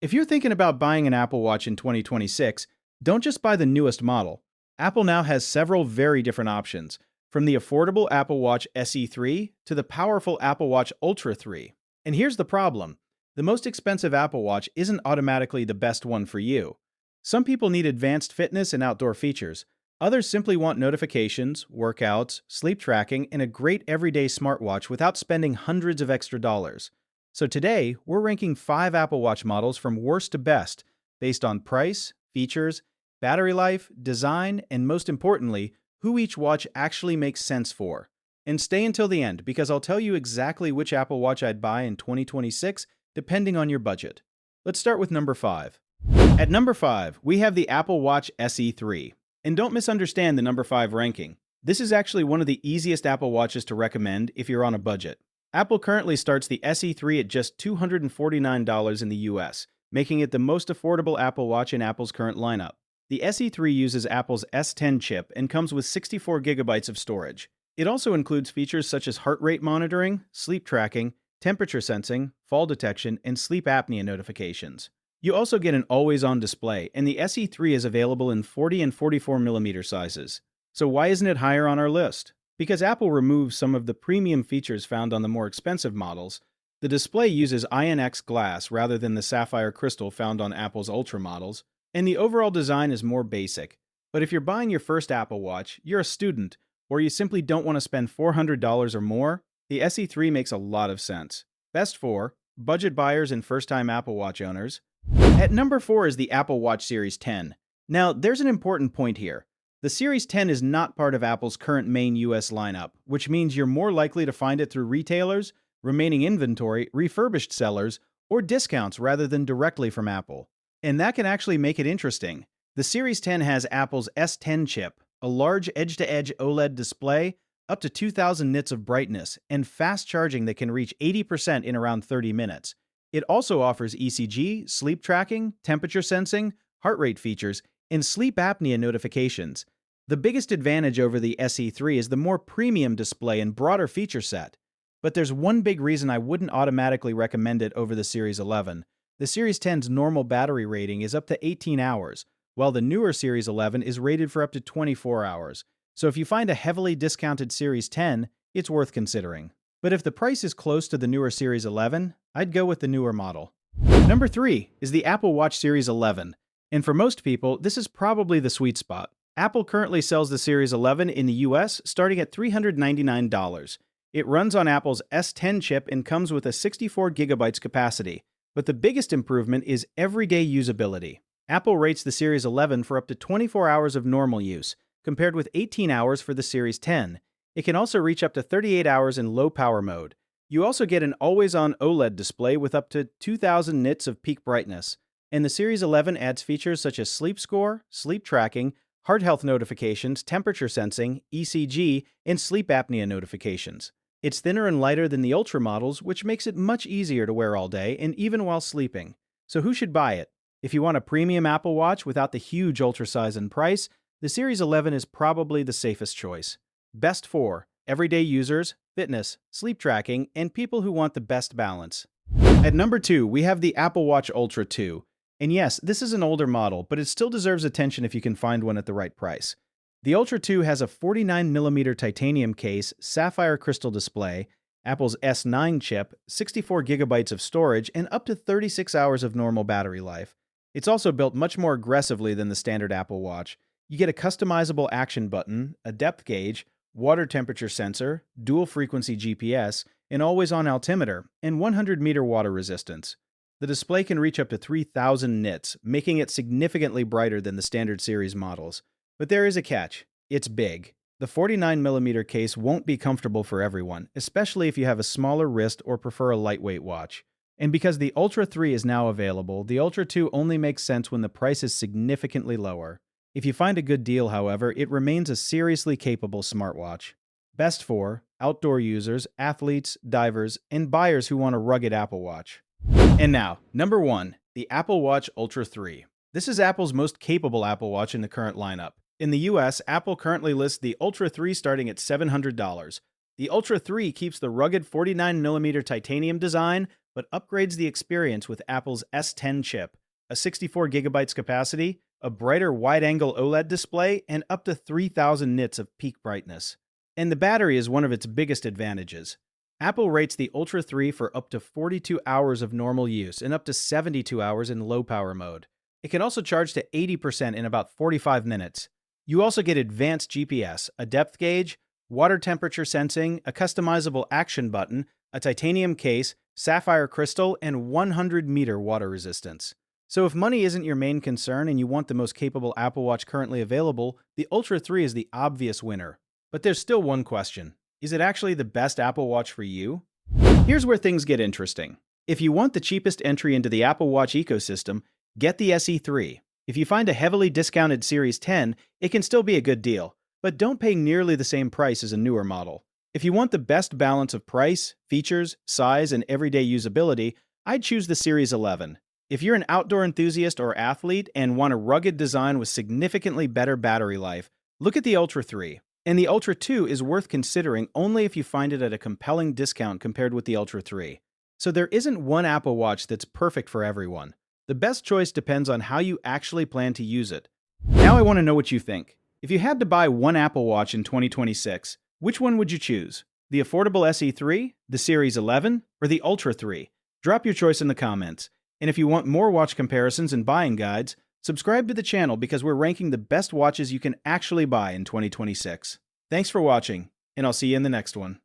If you're thinking about buying an Apple Watch in 2026, don't just buy the newest model. Apple now has several very different options, from the affordable Apple Watch SE3 to the powerful Apple Watch Ultra 3. And here's the problem: the most expensive Apple Watch isn't automatically the best one for you. Some people need advanced fitness and outdoor features. Others simply want notifications, workouts, sleep tracking, and a great everyday smartwatch without spending hundreds of extra dollars. So today, we're ranking 5 Apple Watch models from worst to best based on price, features, battery life, design, and most importantly, who each watch actually makes sense for. And stay until the end because I'll tell you exactly which Apple Watch I'd buy in 2026 depending on your budget. Let's start with number 5. At number 5, we have the Apple Watch SE3. And don't misunderstand the number 5 ranking. This is actually one of the easiest Apple Watches to recommend if you're on a budget. Apple currently starts the SE3 at just $249 in the US, making it the most affordable Apple Watch in Apple's current lineup. The SE3 uses Apple's S10 chip and comes with 64 gigabytes of storage. It also includes features such as heart rate monitoring, sleep tracking, temperature sensing, fall detection, and sleep apnea notifications. You also get an always-on display, and the SE3 is available in 40 and 44mm sizes. So why isn't it higher on our list? Because Apple removes some of the premium features found on the more expensive models. The display uses INX glass rather than the sapphire crystal found on Apple's Ultra models, and the overall design is more basic. But if you're buying your first Apple Watch, you're a student, or you simply don't want to spend $400 or more, the SE3 makes a lot of sense. Best for budget buyers and first-time Apple Watch owners. At number 4 is the Apple Watch Series 10. Now, there's an important point here. The Series 10 is not part of Apple's current main US lineup, which means you're more likely to find it through retailers, remaining inventory, refurbished sellers, or discounts rather than directly from Apple. And that can actually make it interesting. The Series 10 has Apple's S10 chip, a large edge-to-edge OLED display, up to 2000 nits of brightness, and fast charging that can reach 80% in around 30 minutes. It also offers ECG, sleep tracking, temperature sensing, heart rate features, and sleep apnea notifications. The biggest advantage over the SE3 is the more premium display and broader feature set. But there's one big reason I wouldn't automatically recommend it over the Series 11. The Series 10's normal battery rating is up to 18 hours, while the newer Series 11 is rated for up to 24 hours. So if you find a heavily discounted Series 10, it's worth considering. But if the price is close to the newer Series 11, I'd go with the newer model. Number 3 is the Apple Watch Series 11. And for most people, this is probably the sweet spot. Apple currently sells the Series 11 in the US starting at $399. It runs on Apple's S10 chip and comes with a 64 gigabytes capacity. But the biggest improvement is everyday usability. Apple rates the Series 11 for up to 24 hours of normal use, compared with 18 hours for the Series 10. It can also reach up to 38 hours in low power mode. You also get an always-on OLED display with up to 2000 nits of peak brightness. And the Series 11 adds features such as sleep score, sleep tracking, heart health notifications, temperature sensing, ECG, and sleep apnea notifications. It's thinner and lighter than the Ultra models, which makes it much easier to wear all day and even while sleeping. So who should buy it? If you want a premium Apple Watch without the huge Ultra size and price, the Series 11 is probably the safest choice. Best for everyday users, fitness, sleep tracking, and people who want the best balance. At number 2, we have the Apple Watch Ultra 2. And yes, this is an older model, but it still deserves attention if you can find one at the right price. The Ultra 2 has a 49mm titanium case, sapphire crystal display, Apple's S9 chip, 64 gigabytes of storage, and up to 36 hours of normal battery life. It's also built much more aggressively than the standard Apple Watch. You get a customizable action button, a depth gauge, water temperature sensor, dual-frequency GPS, an always-on altimeter, and 100-meter water resistance. The display can reach up to 3000 nits, making it significantly brighter than the standard series models. But there is a catch. It's big. The 49mm case won't be comfortable for everyone, especially if you have a smaller wrist or prefer a lightweight watch. And because the Ultra 3 is now available, the Ultra 2 only makes sense when the price is significantly lower. If you find a good deal, however, it remains a seriously capable smartwatch. Best for outdoor users, athletes, divers, and buyers who want a rugged Apple Watch. And now, number 1, the Apple Watch Ultra 3. This is Apple's most capable Apple Watch in the current lineup. In the US, Apple currently lists the Ultra 3 starting at $700. The Ultra 3 keeps the rugged 49mm titanium design, but upgrades the experience with Apple's S10 chip, a 64 gigabytes capacity, a brighter wide-angle OLED display, and up to 3000 nits of peak brightness. And the battery is one of its biggest advantages. Apple rates the Ultra 3 for up to 42 hours of normal use and up to 72 hours in low power mode. It can also charge to 80% in about 45 minutes. You also get advanced GPS, a depth gauge, water temperature sensing, a customizable action button, a titanium case, sapphire crystal, and 100-meter water resistance. So if money isn't your main concern and you want the most capable Apple Watch currently available, the Ultra 3 is the obvious winner. But there's still one question. Is it actually the best Apple Watch for you? Here's where things get interesting. If you want the cheapest entry into the Apple Watch ecosystem, get the SE3. If you find a heavily discounted Series 10, it can still be a good deal, but don't pay nearly the same price as a newer model. If you want the best balance of price, features, size, and everyday usability, I'd choose the Series 11. If you're an outdoor enthusiast or athlete and want a rugged design with significantly better battery life, look at the Ultra 3. And the Ultra 2 is worth considering only if you find it at a compelling discount compared with the Ultra 3. So there isn't one Apple Watch that's perfect for everyone. The best choice depends on how you actually plan to use it. Now I want to know what you think. If you had to buy one Apple Watch in 2026, which one would you choose? The affordable SE3, the Series 11, or the Ultra 3? Drop your choice in the comments. And if you want more watch comparisons and buying guides, subscribe to the channel because we're ranking the best watches you can actually buy in 2026. Thanks for watching, and I'll see you in the next one.